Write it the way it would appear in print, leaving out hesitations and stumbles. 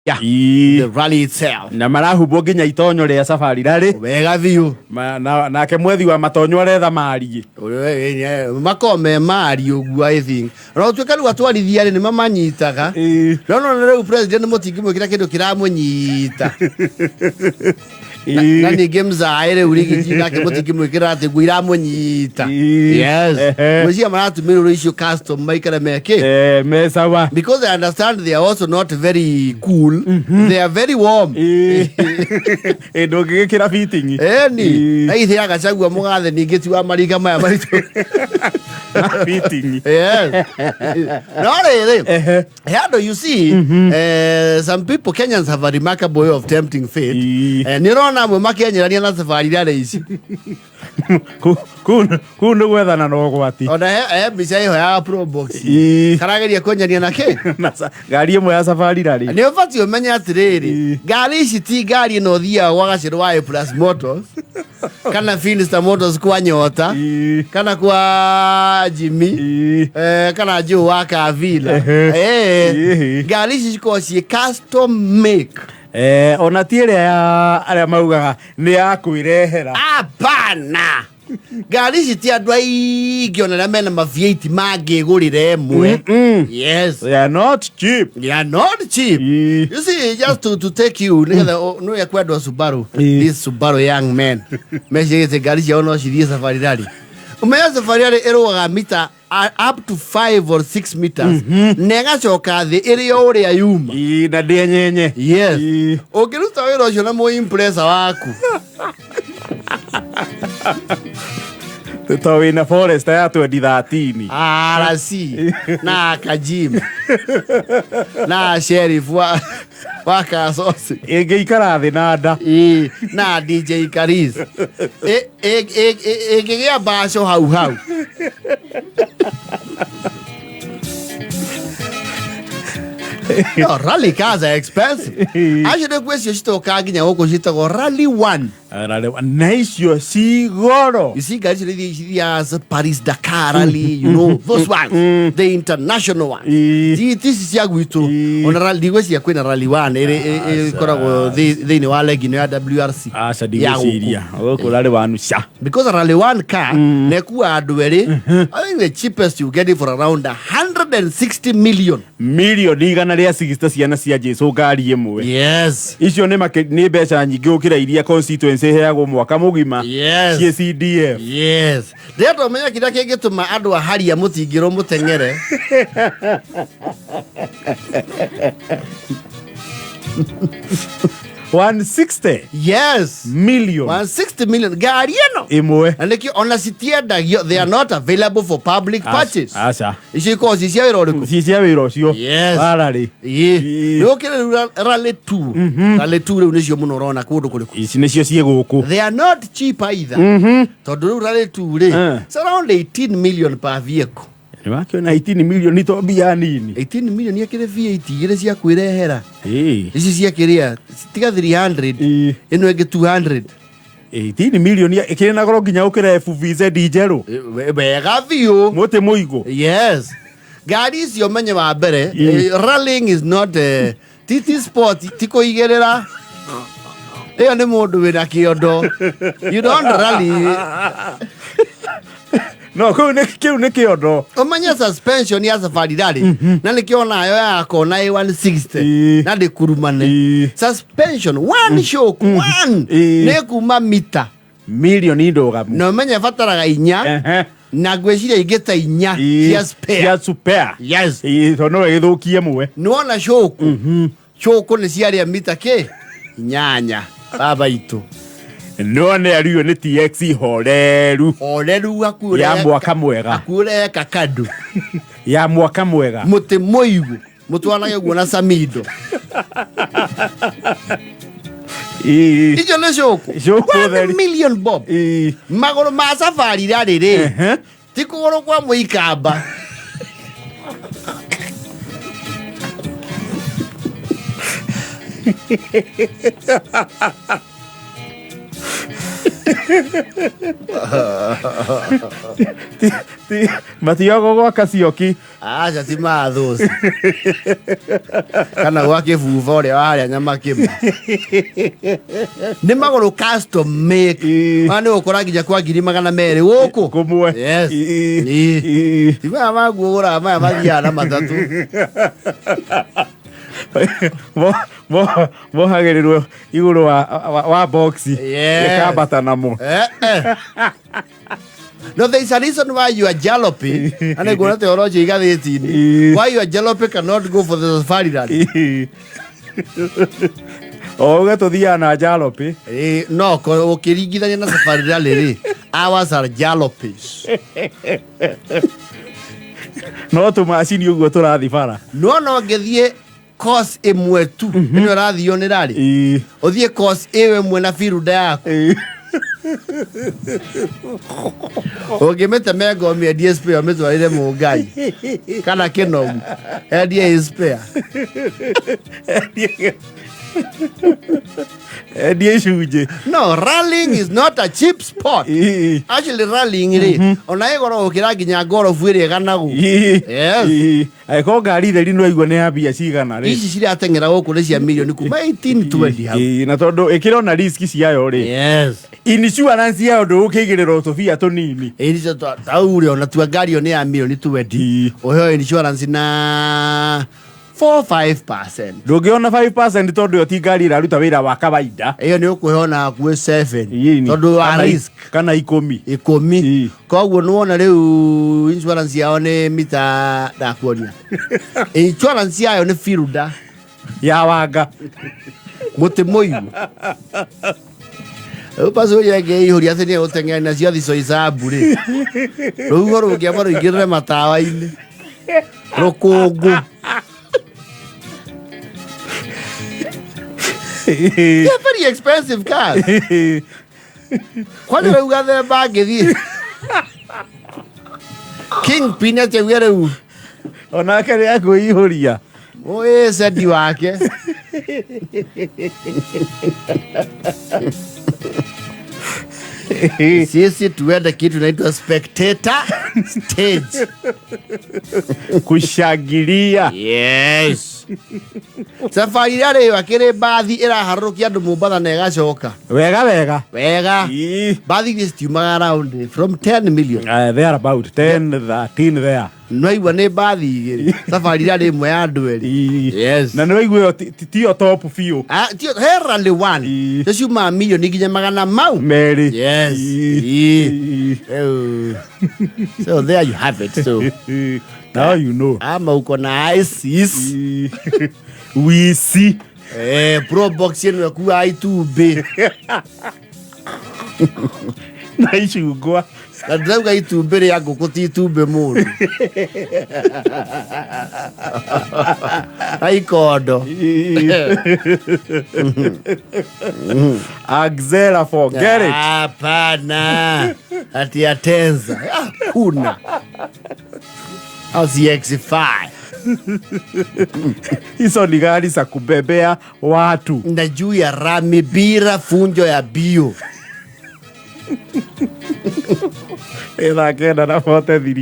Yeah. The rally itself. Na marahumbwo nginya itonyo ria safari rally. Wega biu. Nake mwethi wa matonyo aretha mari. Makome mari uguo I think. No tweka riu atwarithia ni mamanyitaga. No riu president mutingi mwikira kindu kiramunyita. Na ninge mzaire urigiti nake mutingi mwikira ati guira munyita. Yes. Mucia maratumirwo icio custom maikara meke. Mesawa. Because I understand they are also not very cool. They are very warm. Ndungigikira fitting. Ni. Na ithia gacagua mugathe ningi ti wa mariga maya maritu. Fitting. Yes. No really. How you see some people Kenyans have a remarkable way of tempting fate. And you know mwe makenyerania na safari rally ici. Kundu gwethana no gwati. Ona mbica iho ya pro box. Karageria kwenyania na ke? Ngari imwe ya safari rally. Ni ubati umenye atiriri. Ngari ici ti ngari no thia gwa gaciro wa Plus Motors. Kana Finistar Motors kwa Nyota. Kana kwa Jimmy. Kana Joe wa Kavila. Ngari ici ciko ci custom make. Ona tiere ya aria maugaga ni ya kwirehera. Apana. Ngari ici ti andu aingi ona na mena mavieti mangigurire emwe. Yes. They are not cheap. They are not cheap. You see, just to take you, no ya kwenda Subaru. This Subaru young man. Meshigete ngari cia ono cithie safari rally. Umeya safari rally eroga mita up to 5 or 6 meters. Nega choka the area ore ayuma. Na nyenye. Yes. Ukiruta wero cio na mo impressa waku. Tuto wina forest ya 2013. Rasi. Na kajim. Na sheriff wa kasosi. Ingeikara thi nada. Na DJ Karis. Ngegea basho hau. No, rally cars are expensive. Actually, question shito kaginya huko shito rally 1. Nice your sigoro. You see, guys, as Paris Dakar rally, you know, those ones, the international one. This is Yaguito. On rally, was ya queen rally 1. They know Allegino WRC. Asa di Syria. Oko rally 1 sha. Because rally 1 car, neku adwere. I think the cheapest you get it for around 160 million. Igana ria 60 ciana cia Jesu ngari imwe. Yes. Icio ni mbeca nyingi ukira iria constituency heagwo mwaka mugima. Yes. CDF. Yes. Ndeto menya kira kingituma andu aharia mutingiro mutengere. 160. Yes. Million. 160 million. Gari eno. Imwe. Andiki ona sitienda they are not available for public purchase. Asa. Ici ko cia wiro riku. Cia wiro cio. Yes. Rally. Ukira rally 2. Rally 2 riu nicio muno rona kundu kuriku. Ici nicio cie guku. They are not cheap either. Tondu rally 2 ri. It's around 18 million per vehicle. Niwakiona 18 million to bia nini. 18 million yakire VAT igire cia kwirehera. Ici cia kiria tiga 300 ino ege 200. 18 million ikire na goro nginya ukire FVZ dijero. Wega biu. Muti muigo. Yes. Ngari icio menye wa mbere rallying is not TT sport tiko igerera. Eyo ni mundu wina kiondo. You don't rally. No, kiu ne kiondo. Omanya suspension ya safari rally. Na nikiona yo ya kona 160. Na de kurumane. Suspension one shock one. Ne kuma mita million ndoga. No menya fataraga inya. Na gweciria igeta inya cia spare. Cia spare. Yes. To no igithukie mwe. Nuona shock. Shock ni ciaria mita ke inyanya. Baba itu. None ariyo ni TX horeru akure ya mwaka mwega akure kakadu ya mwaka mwega muti moigu mutwanage guona samido ijo ne shoko 1 million bob magoro ma safari rarire tikugoro kwa muikamba Matiogo gwaka cioki. Acha ti mathus. Kana gwake buva ũrĩa warĩa nyama kĩmba. Nĩ magũrũ custom make. Nĩ ũkora nginya kwa 200,000 gũkũ. Kũmwe. Yes. Ti maya maguogũra maya mathiaga na matatũ. Mohagĩrĩrwo igũrũ wa boxi. Gĩkambata namo. No, there is a reason why you are jalopy. And I go to theology. Why you are jalopy cannot go for the safari rally. Oh, get to the ana jalopy. No, ukiringithania na safari rally. Ours are jalopies. No to machine you go to rathi bara. No gethie course imwe tu. Ino rathio ni rally. Othie course imwe na firuda yako. Mete mego mi DSP ametwarire Mungai kana Kinogu ndie spare ndie shuje. No, rallying is not a cheap sport. Actually rallying ona igoro ukira nginya gorofu ire ganagu. Yes. Aiko ngari theri no igwa ne abia cigana ri. Ici ciria tengera guku ni cia mirioni kuma 1820 hau. Na tondu ikirona risk ciayo ri. Yes. Insurance yayo ndugukigirira utubia tunini. Irizo tauri ona tua ngari oni ya mirioni 20. Oho insurance na 4-5%. Ndungiona 5% tondu yo ti ngari iraruta wira wa kawaida. Iyo ni ukuhona ku 7 tondu wa risk kana 10. Koguo nuona riu insurance yao ni mita ndakuonia. Insurance yayo ni firuda ya wanga muti muyu. Paso ya que hijo ya tenía otra en la ciudad de Soizaburi. Luego que amaro y que remataba ahí. Rocogo. Yeah, very expensive car. ¿Cuál es el lugar de bague? King Pina te hubiera. Ona quería que hijo ya. Oye, ese diwake. Sisi tuenda kitu naitwa spectator stage. Kushagiria. Yes. Safari rale wakire bathi iraharukia andu Mombasa na igacoka. Wega. Bathi is ciumaga around from 10 million. They are about 10, 13 there. No igwa ni bathi igiri. Safari rale imwe ya andu eri. Yes. Na no igwe tio top few. Tio herally one. Ciuma milioni nginya magana mau. Mary. Yes. So there you have it. So now you know. Ama uko na ISIS. We see. Pro box yenu ya kuwa itube. Na ishugwa. Na drauga itumbere ya gũkũ ti itumbĩ mũndũ. Aikondo. Axela, forget it. Hapana. Ati atenza. Kuna. Au CX5. Hizo ni gari za kubebea watu. Na juu ya rami bila funjo ya bio. Ela queda na foto de